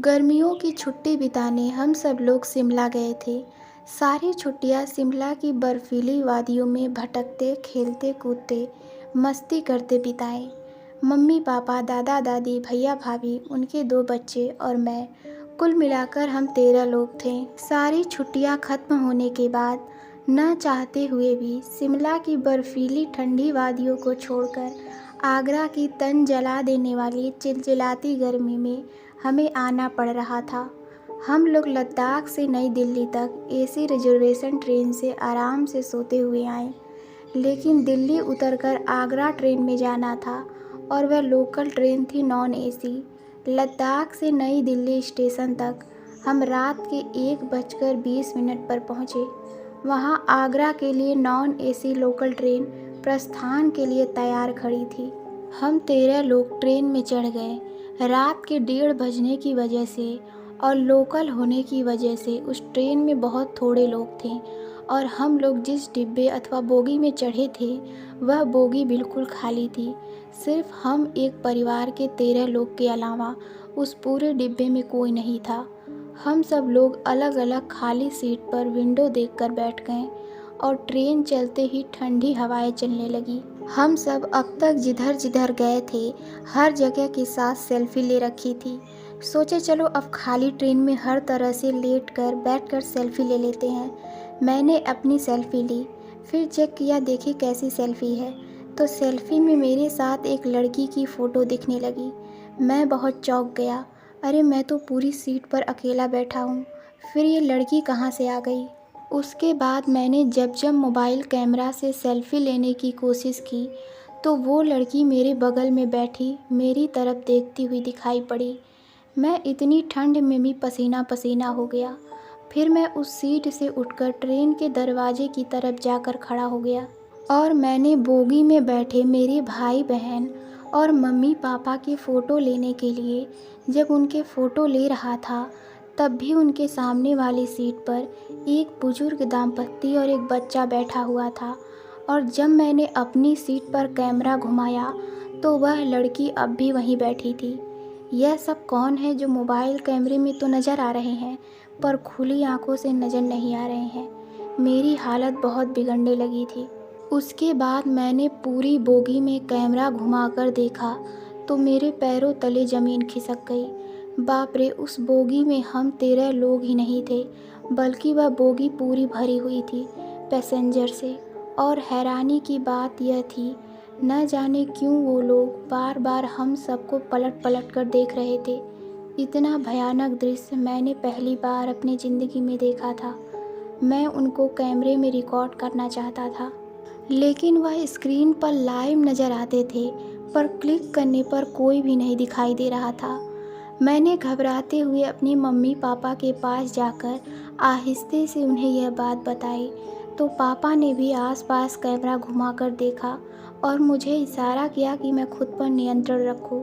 गर्मियों की छुट्टी बिताने हम सब लोग शिमला गए थे। सारी छुट्टियां शिमला की बर्फीली वादियों में भटकते, खेलते, कूदते, मस्ती करते बिताए। मम्मी पापा, दादा दादी, भैया भाभी, उनके 2 बच्चे और मैं, कुल मिलाकर हम 13 लोग थे। सारी छुट्टियां खत्म होने के बाद न चाहते हुए भी शिमला की बर्फीली ठंडी वादियों को छोड़कर आगरा की तन जला देने वाली चिलचिलाती गर्मी में हमें आना पड़ रहा था। हम लोग लद्दाख से नई दिल्ली तक एसी रिजर्वेशन ट्रेन से आराम से सोते हुए आए, लेकिन दिल्ली उतरकर आगरा ट्रेन में जाना था और वह लोकल ट्रेन थी नॉन एसी। लद्दाख से नई दिल्ली स्टेशन तक हम रात के 1:20 पर पहुँचे। वहाँ आगरा के लिए नॉन एसी लोकल ट्रेन प्रस्थान के लिए तैयार खड़ी थी। हम 13 लोग ट्रेन में चढ़ गए। रात के 1:30 बजने की वजह से और लोकल होने की वजह से उस ट्रेन में बहुत थोड़े लोग थे और हम लोग जिस डिब्बे अथवा बोगी में चढ़े थे वह बोगी बिल्कुल खाली थी। सिर्फ हम एक परिवार के 13 लोग के अलावा उस पूरे डिब्बे में कोई नहीं था। हम सब लोग अलग अलग खाली सीट पर विंडो देखकर बैठ गए और ट्रेन चलते ही ठंडी हवाएं चलने लगी। हम सब अब तक जिधर जिधर गए थे हर जगह के साथ सेल्फी ले रखी थी। सोचे चलो अब खाली ट्रेन में हर तरह से लेट कर बैठ कर सेल्फी ले लेते हैं। मैंने अपनी सेल्फी ली, फिर चेक किया देखी कैसी सेल्फी है, तो सेल्फी में मेरे साथ एक लड़की की फ़ोटो दिखने लगी। मैं बहुत चौंक गया, अरे मैं तो पूरी सीट पर अकेला बैठा हूँ, फिर ये लड़की कहाँ से आ गई। उसके बाद मैंने जब जब मोबाइल कैमरा से सेल्फ़ी लेने की कोशिश की तो वो लड़की मेरे बगल में बैठी मेरी तरफ देखती हुई दिखाई पड़ी। मैं इतनी ठंड में भी पसीना पसीना हो गया। फिर मैं उस सीट से उठकर ट्रेन के दरवाजे की तरफ जाकर खड़ा हो गया और मैंने बोगी में बैठे मेरे भाई बहन और मम्मी पापा की फ़ोटो लेने के लिए जब उनके फ़ोटो ले रहा था, तब भी उनके सामने वाली सीट पर एक बुजुर्ग दाम्पत्य और एक बच्चा बैठा हुआ था। और जब मैंने अपनी सीट पर कैमरा घुमाया तो वह लड़की अब भी वहीं बैठी थी। यह सब कौन है जो मोबाइल कैमरे में तो नज़र आ रहे हैं पर खुली आंखों से नज़र नहीं आ रहे हैं। मेरी हालत बहुत बिगड़ने लगी थी। उसके बाद मैंने पूरी बोगी में कैमरा घुमाकर देखा तो मेरे पैरों तले ज़मीन खिसक गई। बाप रे, उस बोगी में हम 13 लोग ही नहीं थे बल्कि वह बोगी पूरी भरी हुई थी पैसेंजर से। और हैरानी की बात यह थी, न जाने क्यों वो लोग बार बार हम सबको पलट पलट कर देख रहे थे। इतना भयानक दृश्य मैंने पहली बार अपनी ज़िंदगी में देखा था। मैं उनको कैमरे में रिकॉर्ड करना चाहता था, लेकिन वह स्क्रीन पर लाइव नज़र आते थे पर क्लिक करने पर कोई भी नहीं दिखाई दे रहा था। मैंने घबराते हुए अपनी मम्मी पापा के पास जाकर आहिस्ते से उन्हें यह बात बताई तो पापा ने भी आसपास कैमरा घुमाकर देखा और मुझे इशारा किया कि मैं खुद पर नियंत्रण रखूं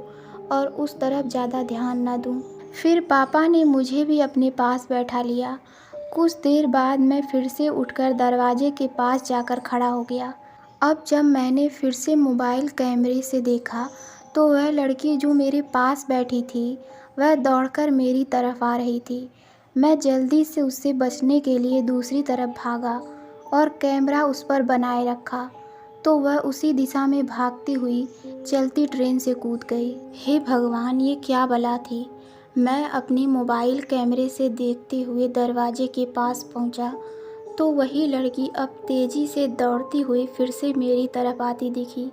और उस तरफ ज़्यादा ध्यान न दूं। फिर पापा ने मुझे भी अपने पास बैठा लिया। कुछ देर बाद मैं फिर से उठकर दरवाजे के पास जाकर खड़ा हो गया। अब जब मैंने फिर से मोबाइल कैमरे से देखा तो वह लड़की जो मेरे पास बैठी थी वह दौड़कर मेरी तरफ आ रही थी। मैं जल्दी से उससे बचने के लिए दूसरी तरफ भागा और कैमरा उस पर बनाए रखा तो वह उसी दिशा में भागती हुई चलती ट्रेन से कूद गई। हे भगवान, ये क्या बला थी। मैं अपनी मोबाइल कैमरे से देखते हुए दरवाजे के पास पहुंचा तो वही लड़की अब तेज़ी से दौड़ती हुई फिर से मेरी तरफ आती दिखी।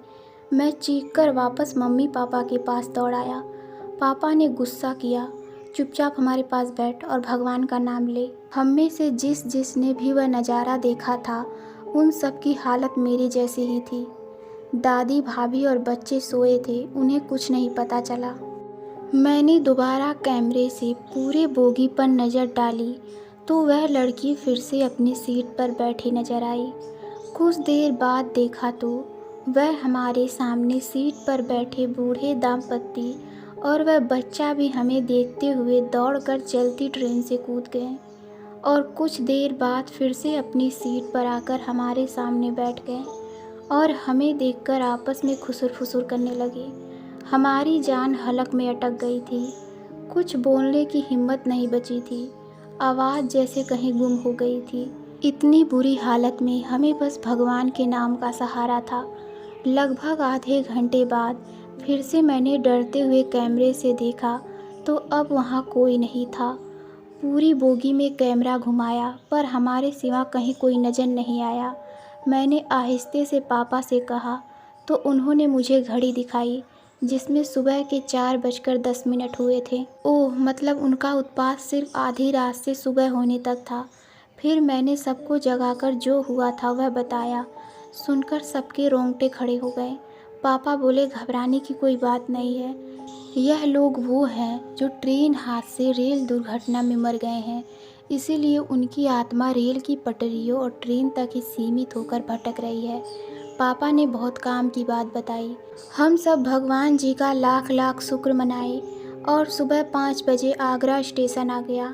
मैं चीखकर वापस मम्मी पापा के पास दौड़ आया। पापा ने गुस्सा किया, चुपचाप हमारे पास बैठ और भगवान का नाम ले। हम में से जिसने भी वह नज़ारा देखा था उन सब की हालत मेरे जैसी ही थी। दादी, भाभी और बच्चे सोए थे, उन्हें कुछ नहीं पता चला। मैंने दोबारा कैमरे से पूरे बोगी पर नज़र डाली तो वह लड़की फिर से अपनी सीट पर बैठी नजर आई। कुछ देर बाद देखा तो वह हमारे सामने सीट पर बैठे बूढ़े दाम्पत्य और वह बच्चा भी हमें देखते हुए दौड़कर चलती ट्रेन से कूद गए और कुछ देर बाद फिर से अपनी सीट पर आकर हमारे सामने बैठ गए और हमें देखकर आपस में खुसुर फुसुर करने लगे। हमारी जान हलक में अटक गई थी। कुछ बोलने की हिम्मत नहीं बची थी। आवाज़ जैसे कहीं गुम हो गई थी। इतनी बुरी हालत में हमें बस भगवान के नाम का सहारा था। लगभग आधे घंटे बाद फिर से मैंने डरते हुए कैमरे से देखा तो अब वहाँ कोई नहीं था। पूरी बोगी में कैमरा घुमाया पर हमारे सिवा कहीं कोई नज़र नहीं आया। मैंने आहिस्ते से पापा से कहा तो उन्होंने मुझे घड़ी दिखाई जिसमें सुबह के 4:10 हुए थे। ओह, मतलब उनका उत्पात सिर्फ आधी रात से सुबह होने तक था। फिर मैंने सबको जगाकर जो हुआ था वह बताया। सुनकर सबके रोंगटे खड़े हो गए। पापा बोले, घबराने की कोई बात नहीं है। यह लोग वो हैं जो ट्रेन हादसे रेल दुर्घटना में मर गए हैं, इसीलिए उनकी आत्मा रेल की पटरियों और ट्रेन तक ही सीमित होकर भटक रही है। पापा ने बहुत काम की बात बताई। हम सब भगवान जी का लाख लाख शुक्र मनाए और सुबह 5 बजे आगरा स्टेशन आ गया।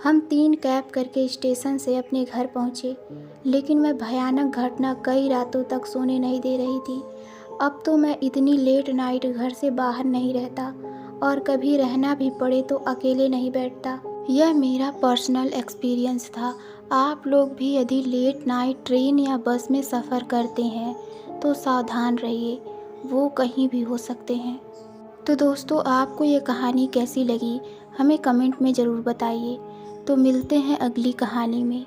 हम 3 कैब करके स्टेशन से अपने घर पहुँचे, लेकिन वह भयानक घटना कई रातों तक सोने नहीं दे रही थी। अब तो मैं इतनी लेट नाइट घर से बाहर नहीं रहता और कभी रहना भी पड़े तो अकेले नहीं बैठता। यह मेरा पर्सनल एक्सपीरियंस था। आप लोग भी यदि लेट नाइट ट्रेन या बस में सफ़र करते हैं तो सावधान रहिए, वो कहीं भी हो सकते हैं। तो दोस्तों, आपको ये कहानी कैसी लगी हमें कमेंट में ज़रूर बताइए। तो मिलते हैं अगली कहानी में।